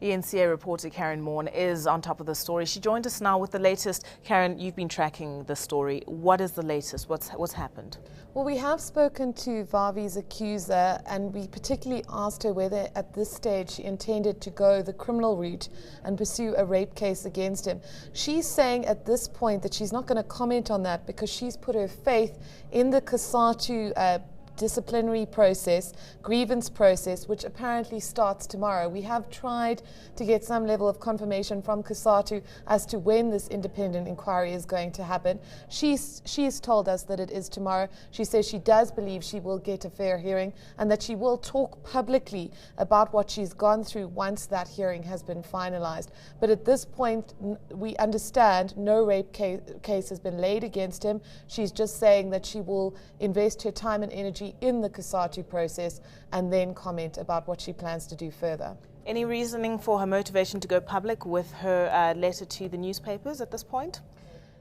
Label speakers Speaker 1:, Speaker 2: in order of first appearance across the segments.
Speaker 1: eNCA reporter Karyn Maughan is on top of the story. She joined us now with the latest. Karyn, you've been tracking the story. What is the latest? What's happened?
Speaker 2: Well, we have spoken to Vavi's accuser, and we particularly asked her whether at this stage she intended to go the criminal route and pursue a rape case against him. She's saying at this point that she's not going to comment on that because she's put her faith in the COSATU disciplinary process, grievance process, which apparently starts tomorrow. We have tried to get some level of confirmation from COSATU as to when this independent inquiry is going to happen. She's told us that it is tomorrow. She says she does believe she will get a fair hearing and that she will talk publicly about what she's gone through once that hearing has been finalized. But at this point, we understand no rape case has been laid against him. She's just saying that she will invest her time and energy in the COSATU process and then comment about what she plans to do further.
Speaker 1: Any reasoning for her motivation to go public with her letter to the newspapers at this point?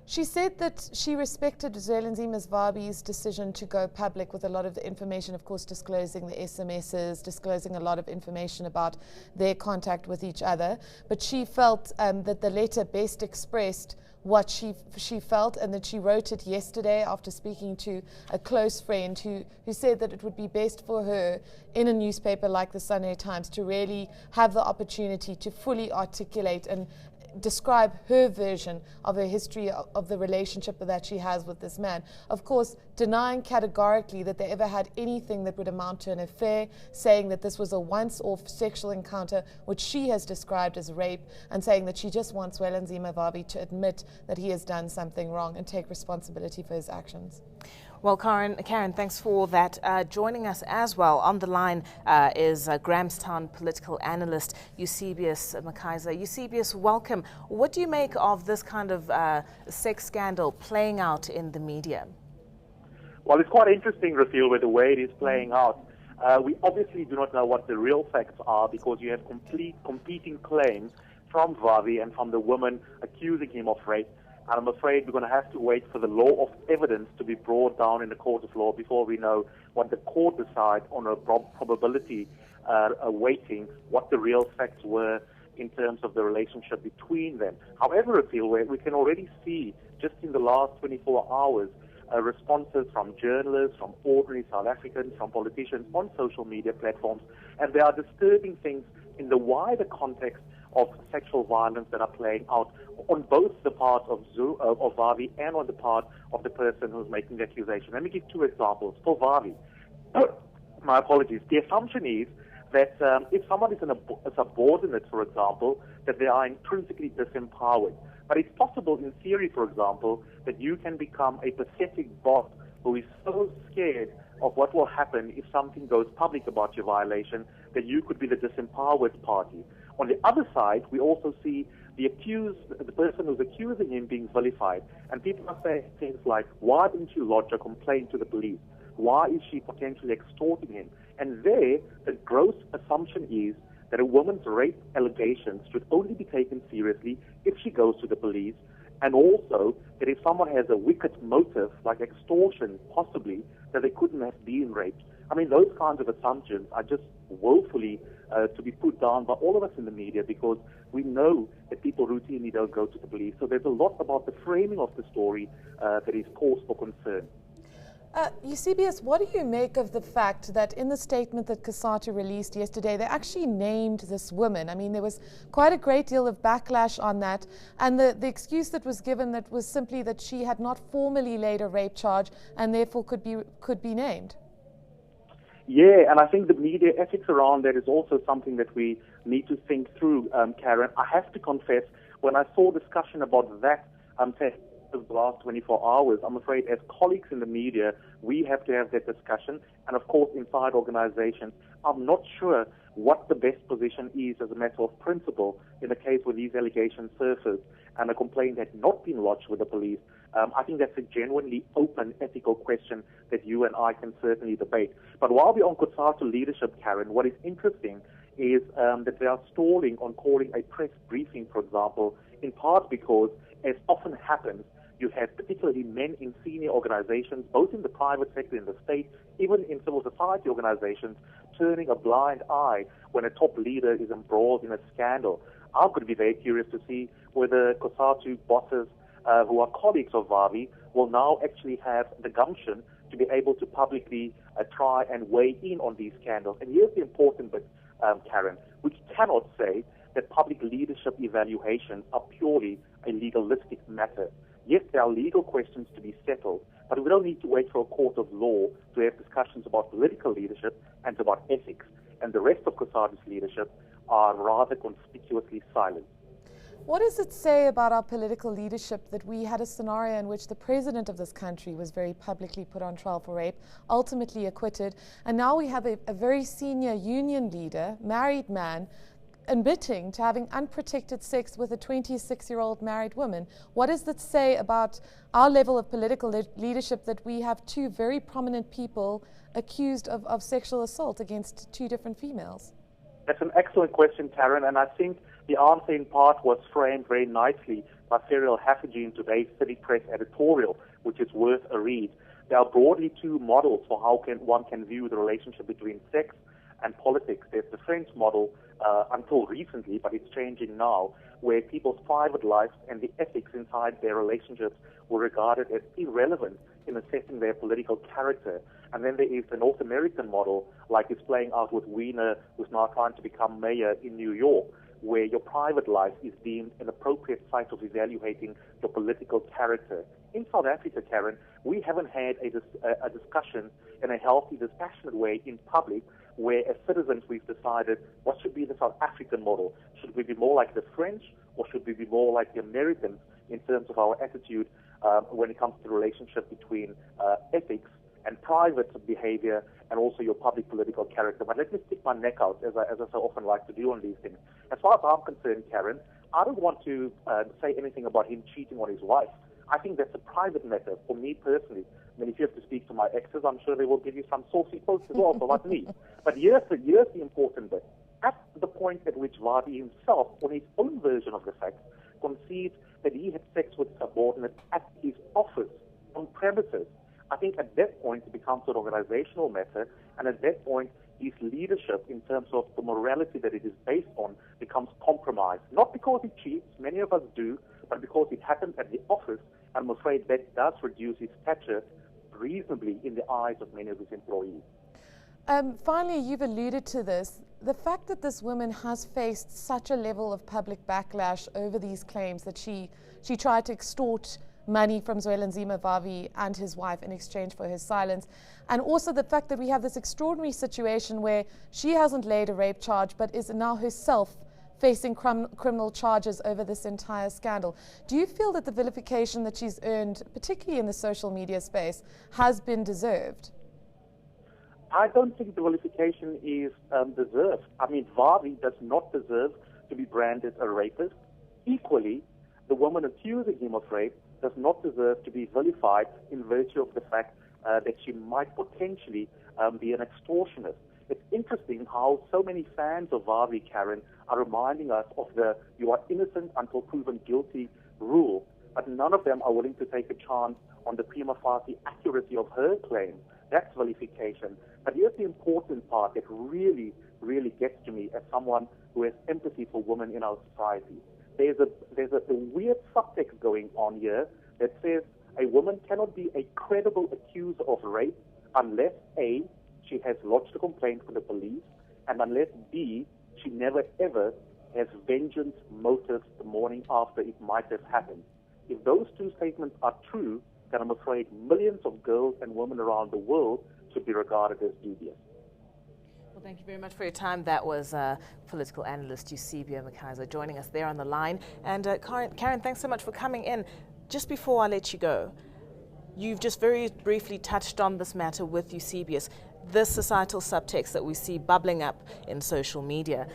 Speaker 2: She said that she respected Zwelinzima Vavi's decision to go public with a lot of the information, of course, disclosing the SMSs, disclosing a lot of information about their contact with each other. But she felt that the letter best expressed what she felt, and that she wrote it yesterday after speaking to a close friend who said that it would be best for her in a newspaper like the Sunday Times to really have the opportunity to fully articulate and describe her version of her history of the relationship that she has with this man. Of course, denying categorically that they ever had anything that would amount to an affair, saying that this was a once-off sexual encounter, which she has described as rape, and saying that she just wants Zwelinzima Vavi to admit that he has done something wrong and take responsibility for his actions.
Speaker 1: Well, Karyn, thanks for that. Joining us as well on the line is Grahamstown political analyst Eusebius McKaiser. Eusebius, welcome. What do you make of this kind of sex scandal playing out in the media?
Speaker 3: Well, it's quite interesting, Rafiel, with the way it is playing out. We obviously do not know what the real facts are because you have competing claims from Vavi and from the woman accusing him of rape. And I'm afraid we're going to have to wait for the law of evidence to be brought down in the court of law before we know what the court decides on a probability awaiting what the real facts were in terms of the relationship between them. However, we can already see just in the last 24 hours responses from journalists, from ordinary South Africans, from politicians on social media platforms, and there are disturbing things in the wider context of sexual violence that are playing out on both the part of Vavi and on the part of the person who's making the accusation. Let me give two examples. For Vavi, my apologies, the assumption is that if someone is a subordinate, for example, that they are intrinsically disempowered. But it's possible in theory, for example, that you can become a pathetic boss who is so scared of what will happen if something goes public about your violation that you could be the disempowered party. On the other side, we also see the person who's accusing him being vilified. And people are saying things like, why didn't you lodge a complaint to the police? Why is she potentially extorting him? And there, the gross assumption is that a woman's rape allegations should only be taken seriously if she goes to the police, and also that if someone has a wicked motive, like extortion, possibly, that they couldn't have been raped. I mean, those kinds of assumptions are just woefully to be put down by all of us in the media because we know that people routinely don't go to the police. So there's a lot about the framing of the story that is cause for concern.
Speaker 2: Eusebius, what do you make of the fact that in the statement that COSATU released yesterday, they actually named this woman? I mean, there was quite a great deal of backlash on that, and the excuse that was given that was simply that she had not formally laid a rape charge and therefore could be named.
Speaker 3: Yeah, and I think the media ethics around that is also something that we need to think through, Karyn. I have to confess, when I saw discussion about that test the last 24 hours, I'm afraid as colleagues in the media, we have to have that discussion. And of course, inside organizations, I'm not sure what the best position is as a matter of principle in the case where these allegations surface and a complaint had not been lodged with the police. I think that's a genuinely open ethical question that you and I can certainly debate. But while we're on COSATU leadership, Karyn, what is interesting is that they are stalling on calling a press briefing, for example, in part because, as often happens, you have particularly men in senior organizations, both in the private sector, in the state, even in civil society organizations, turning a blind eye when a top leader is embroiled in a scandal. I'm going to be very curious to see whether COSATU bosses who are colleagues of Vavi will now actually have the gumption to be able to publicly try and weigh in on these scandals. And here's the important bit, Karyn. We cannot say that public leadership evaluations are purely a legalistic matter. Yes, there are legal questions to be settled, but we don't need to wait for a court of law to have discussions about political leadership and about ethics. And the rest of COSATU's leadership are rather conspicuously silent.
Speaker 2: What does it say about our political leadership that we had a scenario in which the president of this country was very publicly put on trial for rape, ultimately acquitted, and now we have a very senior union leader, married man, admitting to having unprotected sex with a 26-year-old married woman? What does that say about our level of political leadership that we have two very prominent people accused of sexual assault against two different females?
Speaker 3: That's an excellent question, Karyn, and I think the answer in part was framed very nicely by Cyril Haffajee in today's City Press editorial, which is worth a read. There are broadly two models for how one can view the relationship between sex and politics. There's the French model until recently, but it's changing now, where people's private lives and the ethics inside their relationships were regarded as irrelevant in assessing their political character. And then there is the North American model, like it's playing out with Wiener, who's now trying to become mayor in New York, where your private life is deemed an appropriate site of evaluating your political character. In South Africa, Karyn, we haven't had a discussion in a healthy, dispassionate way in public, where as citizens we've decided what should be the South African model. Should we be more like the French, or should we be more like the Americans in terms of our attitude when it comes to the relationship between ethics and private behavior and also your public political character? But let me stick my neck out, as I so often like to do on these things. As far as I'm concerned, Karyn, I don't want to say anything about him cheating on his wife. I think that's a private matter for me personally. I mean, if you have to speak to my exes, I'm sure they will give you some saucy quotes as well, but not me. But here's the important bit. At the point at which Vavi himself, on his own version of the facts, conceived that he had sex with subordinates at his office, on premises, I think at that point it becomes an organizational matter, and at that point his leadership in terms of the morality that it is based on becomes compromised. Not because he cheats, many of us do, but because it happened at the office. I'm afraid that does reduce his stature reasonably in the eyes of many of his employees.
Speaker 2: Finally, you've alluded to this. The fact that this woman has faced such a level of public backlash over these claims that she tried to extort money from Zwelinzima Vavi and his wife in exchange for his silence, and also the fact that we have this extraordinary situation where she hasn't laid a rape charge but is now herself facing criminal charges over this entire scandal. Do you feel that the vilification that she's earned, particularly in the social media space, has been deserved?
Speaker 3: I don't think the vilification is deserved. I mean, Vavi does not deserve to be branded a rapist. Equally, the woman accusing him of rape does not deserve to be vilified in virtue of the fact that she might potentially be an extortionist. It's interesting how so many fans of Vavi, Karyn, are reminding us of the "you are innocent until proven guilty" rule, but none of them are willing to take a chance on the prima facie accuracy of her claim. That's vilification. But here's the important part that really, really gets to me as someone who has empathy for women in our society. There's a weird subtext going on here that says a woman cannot be a credible accuser of rape unless A, she has lodged a complaint with the police, and unless B, she never ever has vengeance motives the morning after it might have happened. If those two statements are true, then I'm afraid millions of girls and women around the world should be regarded as dubious.
Speaker 1: Well, thank you very much for your time. That was political analyst Eusebius McKaiser joining us there on the line. And Karyn, thanks so much for coming in. Just before I let you go, you've just very briefly touched on this matter with Eusebius, this societal subtext that we see bubbling up in social media.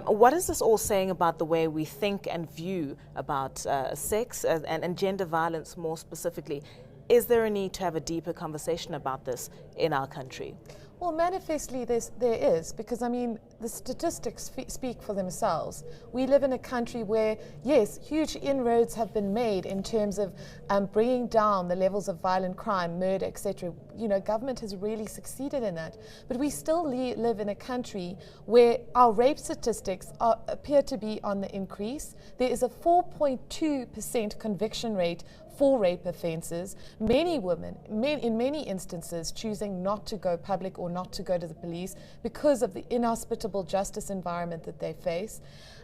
Speaker 1: What is this all saying about the way we think and view about sex and gender violence more specifically? Is there a need to have a deeper conversation about this in our country?
Speaker 2: Well, manifestly there is, because I mean, the statistics speak for themselves. We live in a country where, yes, huge inroads have been made in terms of bringing down the levels of violent crime, murder, etc. You know, government has really succeeded in that. But we still live in a country where our rape statistics appear to be on the increase. There is a 4.2% conviction rate for rape offences. Many women, in many instances, choosing not to go public or not to go to the police because of the inhospitable justice environment that they face.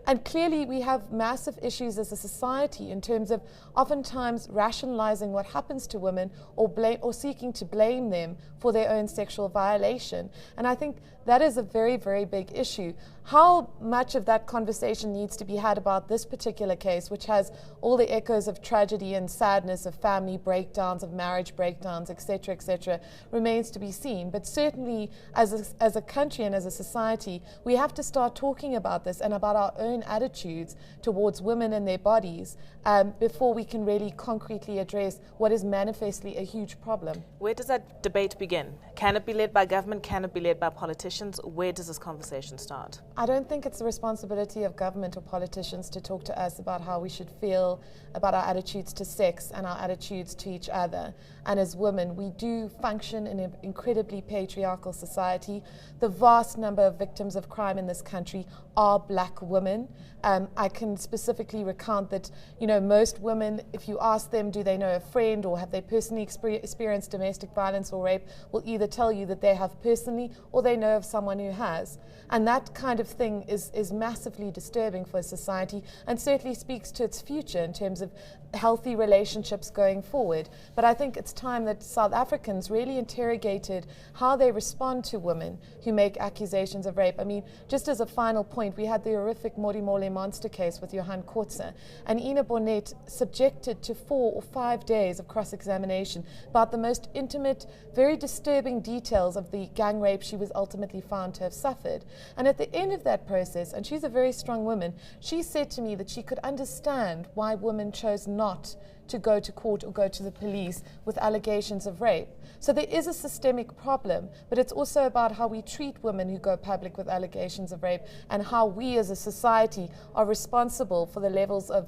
Speaker 2: And clearly we have massive issues as a society in terms of oftentimes rationalizing what happens to women or seeking to blame them for their own sexual violation. And I think that is a very, very big issue. How much of that conversation needs to be had about this particular case, which has all the echoes of tragedy and sadness, of family breakdowns, of marriage breakdowns, etc., remains to be seen. But certainly as a country and as a society, we have to start talking about this and about our own attitudes towards women and their bodies before we can really concretely address what is manifestly a huge problem.
Speaker 1: Where does that debate begin? Can it be led by government? Can it be led by politicians? Where does this conversation start?
Speaker 2: I don't think it's the responsibility of government or politicians to talk to us about how we should feel about our attitudes to sex and our attitudes to each other. And as women, we do function in an incredibly patriarchal society. The vast number of victims of crime in this country are black women. I can specifically recount that, you know, most women, if you ask them, do they know a friend or have they personally experienced domestic violence or rape, will either tell you that they have personally or they know of someone who has. And that kind of thing is massively disturbing for society and certainly speaks to its future in terms of healthy relationships going forward. But I think it's time that South Africans really interrogated how they respond to women who make accusations of rape. I mean, just as a final point, we had the horrific Modimolle monster case with Johan Kotze, and Ina Bonnet subjected to 4 or 5 days of cross-examination about the most intimate, very disturbing details of the gang rape she was ultimately found to have suffered. And at the end of that process, and she's a very strong woman, she said to me that she could understand why women chose not to go to court or go to the police with allegations of rape. So there is a systemic problem, but it's also about how we treat women who go public with allegations of rape and how we as a society are responsible for the levels of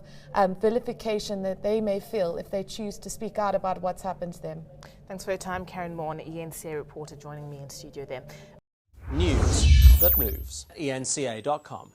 Speaker 2: vilification that they may feel if they choose to speak out about what's happened to them.
Speaker 1: Thanks for your time, Karyn Maughan, eNCA reporter, joining me in studio there.
Speaker 4: News that moves. eNCA.com.